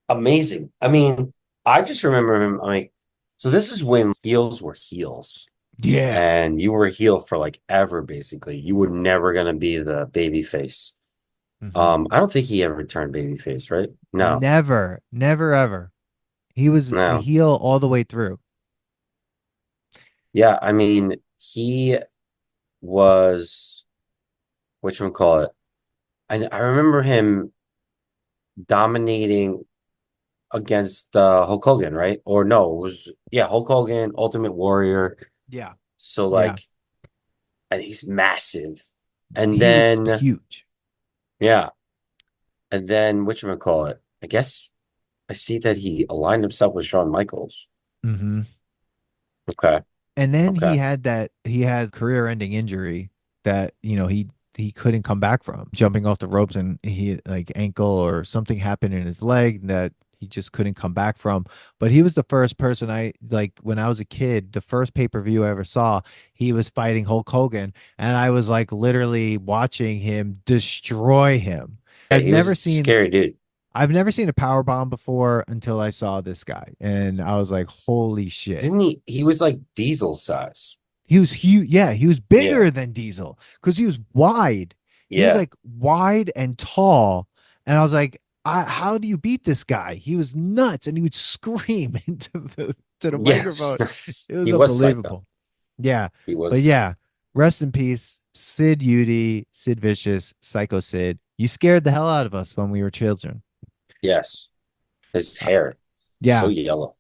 amazing. I mean, I just remember him. Like, so this is when heels were heels, Yeah. and you were a heel for like ever, basically. You were never gonna be the baby face. Hmm. I don't think he ever turned baby face, right? No, Never, never, ever. He was a no. heel all the way through. Yeah, I mean, he was whatchamacallit. I remember him dominating against Hulk Hogan, right? Or no, it was yeah, Hulk Hogan, Ultimate Warrior. Yeah. So Yeah. like, and he's massive. And He was then huge. yeah, and then whatchamacallit. I guess I see that he aligned himself with Shawn Michaels. Hmm. Okay, And then okay. he had career-ending injury that, he couldn't come back from jumping off the ropes, and he like ankle or something happened in his leg that he just couldn't come back from. But he was the first person I like when I was a kid, the first pay-per-view I ever saw, he was fighting Hulk Hogan, and I was like literally watching him destroy him. Yeah, I've he was never a seen scary dude. I've never seen a power bomb before until I saw this guy, and I was like, "Holy shit!" Didn't he? He was like Diesel size. He was huge. Yeah, he was Yeah, bigger than Diesel because he was wide. He was yeah, like wide and tall, and I was like, "How do you beat this guy?" He was nuts, and he would scream into the yeah. microphone. It was He was psycho. unbelievable. Yeah, He but was yeah, rest in peace, Sid Udy, Sid Vicious, Psycho Sid. You scared the hell out of us when we were children. yes. His Uh, hair so yeah. yellow,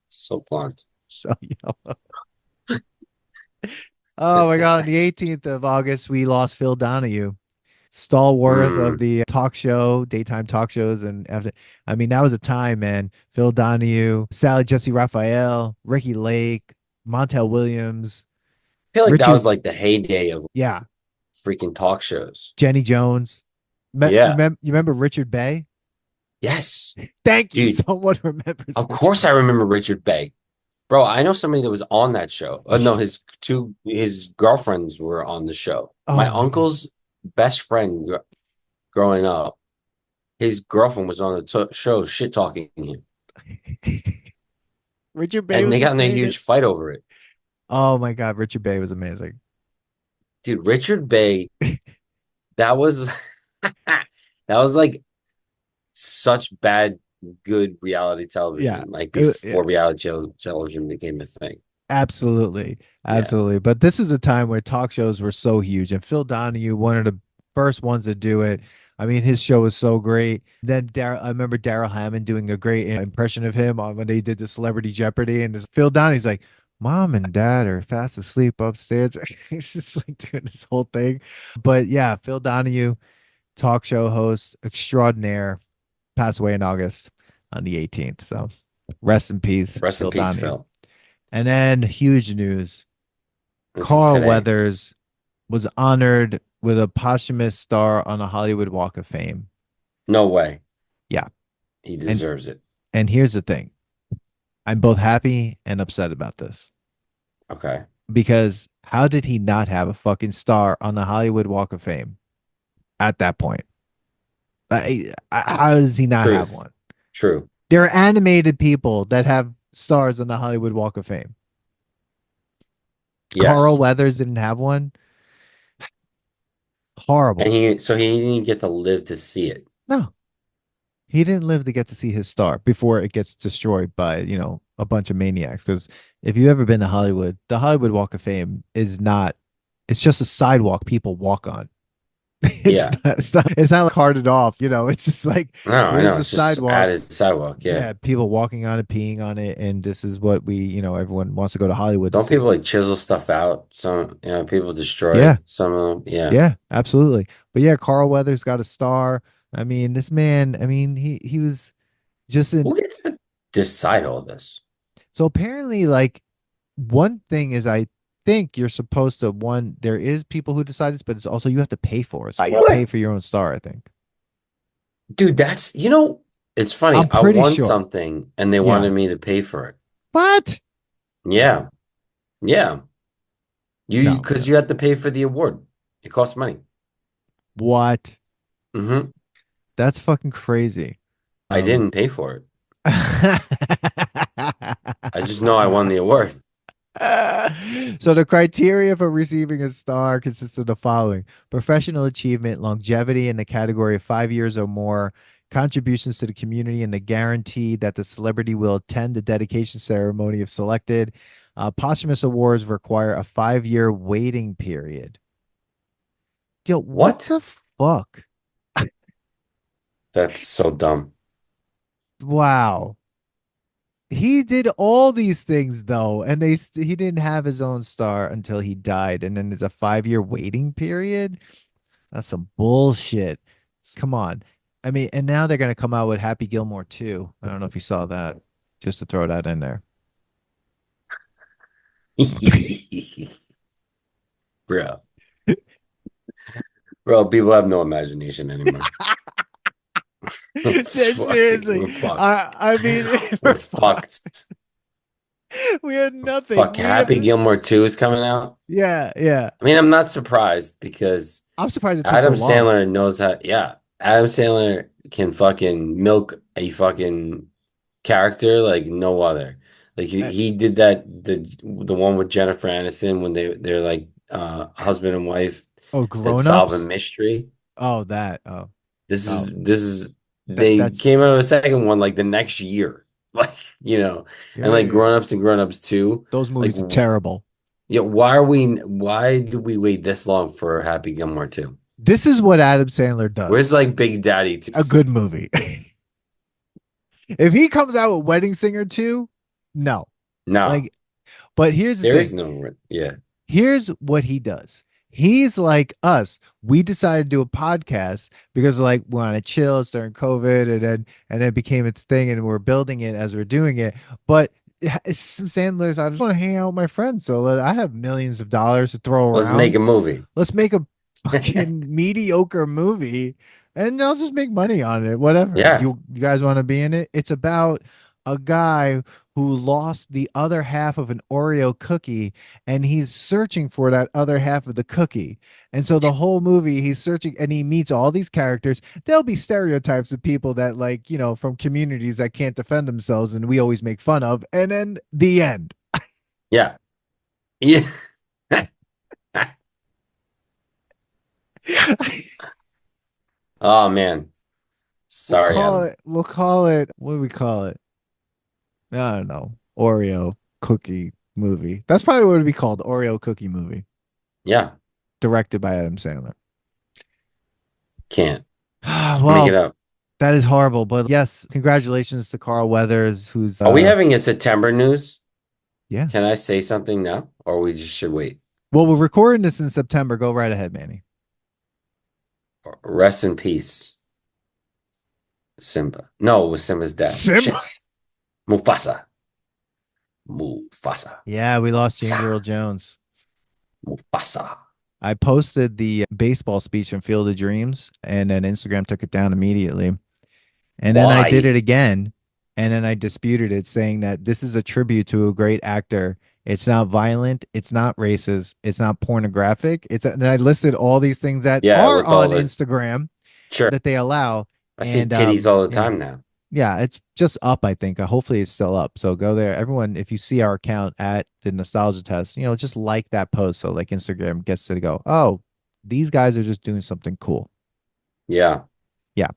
so blonde. So yeah. Oh my God. On the 18th of August, we lost Phil Donahue, stalwart of Mm. the talk show, daytime talk shows. And after, I mean, that was a time, man. Phil Donahue, Sally Jesse Raphael, Ricky Lake, Montel Williams, I feel like that Richard, was like the heyday of yeah, freaking talk shows. Jenny Jones. Yeah. You remember Richard Bay? Yes, Thank you. dude. Someone remembers Of Richard course I remember Richard Begg. Bro, I know somebody that was on that show. No, Bay. his girlfriends were on the show. My Oh my God. uncle's best friend growing up, his girlfriend was on the show shit talking him, Richard Bay and was they the got in a greatest. huge fight over it. Oh my God. Richard Bay was amazing. Dude, Richard Bay, that was that was like such bad good reality Yeah. television, like Yeah. before reality television became a thing. Absolutely. Yeah. Absolutely. But this is a time where talk shows were so huge, and Phil Donahue, one of the first ones to do it. I mean, his show was so great. Then I remember Daryl Hammond doing a great impression of him on when they did the Celebrity Jeopardy, and this Phil Donahue's like, "Mom and Dad are fast asleep upstairs." He's just like doing this whole thing. But yeah, Phil Donahue, talk show host extraordinaire, passed away in August on the 18th. So rest in peace, Rest in Phil peace, Donahue. Phil. And then huge news. This is Carl today. Weathers was honored with a posthumous star on the Hollywood Walk of Fame. No way. Yeah. He And deserves it. and here's the thing. I'm both happy and upset about this Okay. because how did he not have a fucking star on the Hollywood Walk of Fame at that point? How does he not have Truth. one? True. There are animated people that have stars on the Hollywood Walk of Fame. Carl Yes. Weathers didn't have one. And Horrible. he didn't get to live to see it. No, he didn't live to get to see his star before it gets destroyed by, a bunch of maniacs. Because if you've ever been to Hollywood, the Hollywood Walk of Fame is not, it's just a sidewalk people walk on. Yeah. It's not like carted off, it's just like No, I here's know. the It's just sidewalk. added sidewalk. Yeah. Yeah, people walking on it, peeing on it, and this is what everyone wants to go to Hollywood to Don't see. people like chisel stuff out? Some, people destroy Yeah, some of them. Yeah. yeah, absolutely. But yeah, Carl Weathers got a star. I mean, this man, I mean, he was just in. Who gets to decide all this? So apparently, like one thing is I think you're supposed to one, there is people who decide this, but it's also you have to pay for it. So you pay What? for your own star, I think. Dude, it's funny. I'm I pretty won sure. something and they Yeah. wanted me to pay for it. What? Yeah. Yeah. No, Because no. you have to pay for the award. It costs money. What? Hmm. That's fucking crazy. I Um didn't pay for it. I just know I won the award. So the criteria for receiving a star consists of the following: professional achievement, longevity in the category of 5 years or more, contributions to the community, and the guarantee that the celebrity will attend the dedication ceremony if selected. Posthumous awards require a 5 year waiting period. Yo, what What? the fuck? That's so dumb. Wow. He did all these things though, and he didn't have his own star until he died, and then there's a 5 year waiting period. That's some bullshit. Come on. I mean, and now they're gonna come out with Happy Gilmore too. I don't know if you saw that. Just to throw that in there. Bro. Bro, people have no imagination anymore. It's just fucking, Seriously, we're fucked. I mean, we're We're fucked. fucked. We had nothing. Fuck, Happy Gilmore 2 is coming out. Yeah, yeah. I mean, I'm not surprised because I'm surprised it took so Adam long. Sandler knows how, yeah, Adam Sandler can fucking milk a fucking character like no other. Like he, Uh, he did that the one with Jennifer Aniston when they're like husband and wife oh, that Grown solve a Ups. mystery. Oh, that. Oh, This is oh, this is they came that's out with a second one like the next year. Like, and like you're Grown Ups and Grown Ups 2. those Like movies are terrible. yeah, why do we wait this long for Happy Gilmore 2? This is what Adam Sandler Where's does. like Big Daddy 2? A good movie. If he comes out with Wedding Singer 2, no. No, Like, but here's the there thing. is no yeah. Here's what he does. He's like us. We decided to do a podcast because like we want to chill. It's during COVID, and then it became its thing, and we're building it as we're doing it. But Sandler's, I just want to hang out with my friends. So I have millions of dollars to throw Let's make around. a movie. Let's make a fucking mediocre movie and I'll just make money on it. Whatever. Yeah. You guys want to be in it? It's about a guy who lost the other half of an Oreo cookie and he's searching for that other half of the cookie. And so the whole movie he's searching and he meets all these characters. There'll be stereotypes of people that like, from communities that can't defend themselves and we always make fun of. And then the end. Yeah. Yeah. Oh man. Sorry, Adam. We'll call it, what do we call it? I don't know. Oreo cookie movie. That's probably what it'd be called. Oreo cookie movie. Yeah. Directed by Adam Sandler. Can't. Make it Well, up. that is horrible. But yes, congratulations to Carl Weathers, who's Are we having a September news? yeah. Can I say something now? Or we just should wait? Well, we're recording this in September. Go right ahead, Manny. Rest in peace, Simba. No, it was Simba's dad. Shit. Simba. Mufasa. Mufasa. Yeah, we lost James Sa- Earl Jones. Mufasa. I posted the baseball speech from Field of Dreams, and then Instagram took it down immediately. And then I did Why? it again, and then I disputed it, saying that this is a tribute to a great actor. It's not violent, it's not racist, it's not pornographic. And I listed all these things that Yeah, are with all on the Instagram sure. that they allow. I see And titties all the yeah, time now. yeah, it's just up, I think. Hopefully it's still up. So go there. Everyone, if you see our account at the Nostalgia Test, just like that post. So like Instagram gets to go, oh, these guys are just doing something cool. Yeah. Yeah.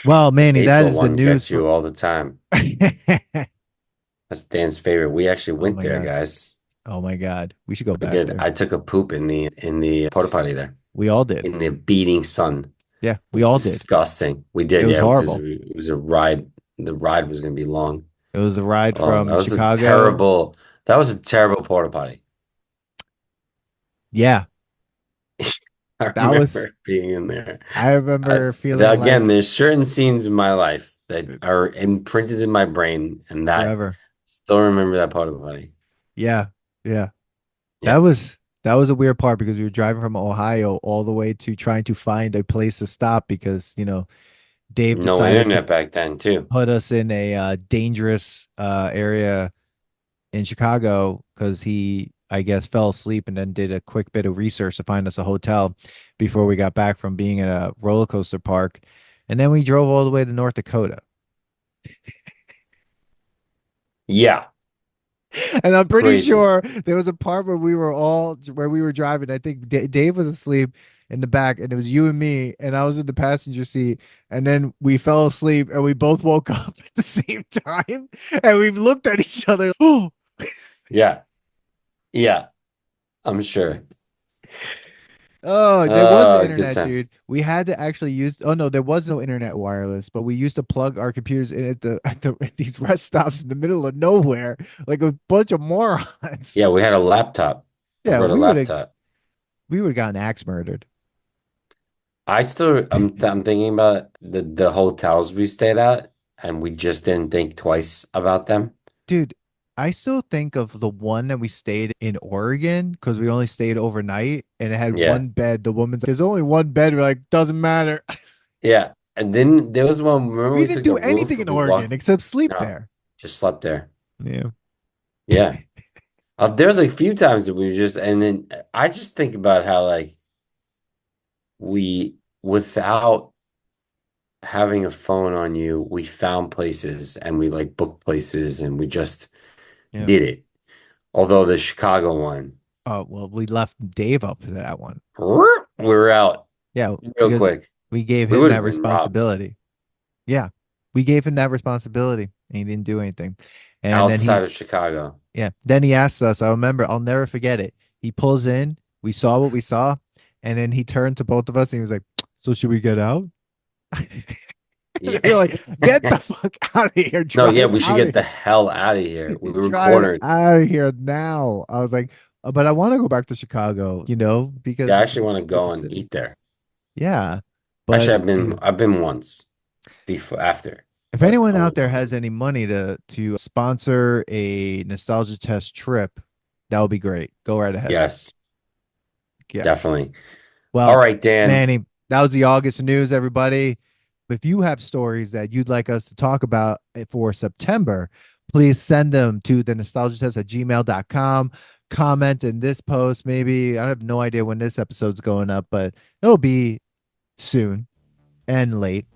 Well, The Manny, that baseball is the one news gets for you all the time. That's Dan's favorite. We actually Oh went my there, God. guys. Oh my God. We should go We back did. there. I took a poop in the porta potty there We all did. in the beating sun. It Yeah, we was all did. disgusting. We It did, was yeah, because horrible. it was a ride. The ride was going to be long. It was a ride Oh, from Chicago. that was a terrible porta potty. Yeah, I that was, remember being in there. I I, remember feeling Again, like there's certain scenes in my life that are imprinted in my brain, and that forever. still remember that porta potty. Yeah, yeah. That Yeah. was that was a weird part because we were driving from Ohio all the way to trying to find a place to stop because, Dave No decided to internet back then, too. put us in a dangerous area in Chicago because he, I guess, fell asleep and then did a quick bit of research to find us a hotel before we got back from being in a roller coaster park. And then we drove all the way to North Dakota. Yeah. And I'm pretty Crazy. sure there was a part where we were driving. I think Dave was asleep in the back, and it was you and me, and I was in the passenger seat. And then we fell asleep, and we both woke up at the same time, and we looked at each other. Oh, Yeah. Yeah. I'm sure. oh, there was Good internet, times. dude. We had to actually use. Oh no, there was no internet wireless, but we used to plug our computers in at these rest stops in the middle of nowhere, like a bunch of morons. Yeah, we had a laptop. I Yeah, brought a laptop. we would have gotten axe murdered. I'm thinking about the hotels we stayed at, and we just didn't think twice about them. Dude, I still think of the one that we stayed in Oregon because we only stayed overnight and it had Yeah. one bed. The woman's like, there's only one bed. We're like, doesn't matter. Yeah. And then there was one, remember We we didn't took do the anything roof in and we Oregon walked? except sleep No, there. just slept there. Yeah. Yeah. There's a few times that we just, and then I just think about how, like, without having a phone on you, we found places and we like booked places and we just Yeah. did it. Although the Chicago one, Oh, well, we left Dave up for that one. we were out Yeah, real because quick. we gave We him would that have been robbed responsibility. Yeah. We gave him that responsibility and he didn't do anything. And then outside of Chicago. yeah, then he asked us, I remember, I'll never forget it. He pulls in, we saw what we saw, and then he turned to both of us and he was like, so should we get out? Yeah. We're like, get the fuck out of here. No, yeah, Drive we should out get of the hell out of here. We were drive cornered. out of here now. I was like, but I want to go back to Chicago, Yeah, because I it's a actually want to go beautiful and city. eat there. Yeah. Actually, But dude, I've been once before after, if but anyone I out want to there go has again. any money to sponsor a nostalgia test trip, that would be great. Go right ahead. Yes, Yeah. definitely. All Well, right, Dan. Manny, that was the August news, everybody. If you have stories that you'd like us to talk about for September, please send them to the nostalgiatest@gmail.com. Comment in this post, maybe. I have no idea when this episode's going up, but it'll be soon and late.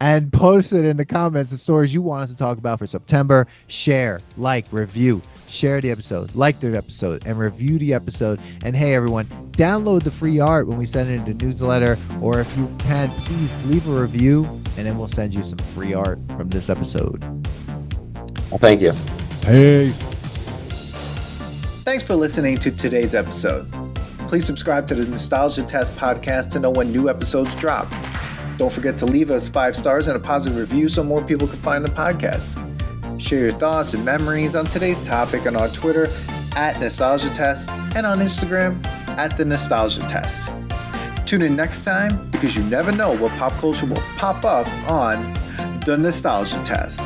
And post it in the comments the stories you want us to talk about for September. Share, like, review, share the episode, like the episode, and review the episode. And hey, everyone, download the free art when we send it in the newsletter. Or if you can, please leave a review, and then we'll send you some free art from this episode. Well, thank you. Peace. Thanks for listening to today's episode. Please subscribe to the Nostalgia Test podcast to know when new episodes drop. Don't forget to leave us 5 stars and a positive review so more people can find the podcast. Share your thoughts and memories on today's topic on our Twitter @NostalgiaTest and on Instagram @The Nostalgia Test. Tune in next time because you never know what pop culture will pop up on The Nostalgia Test.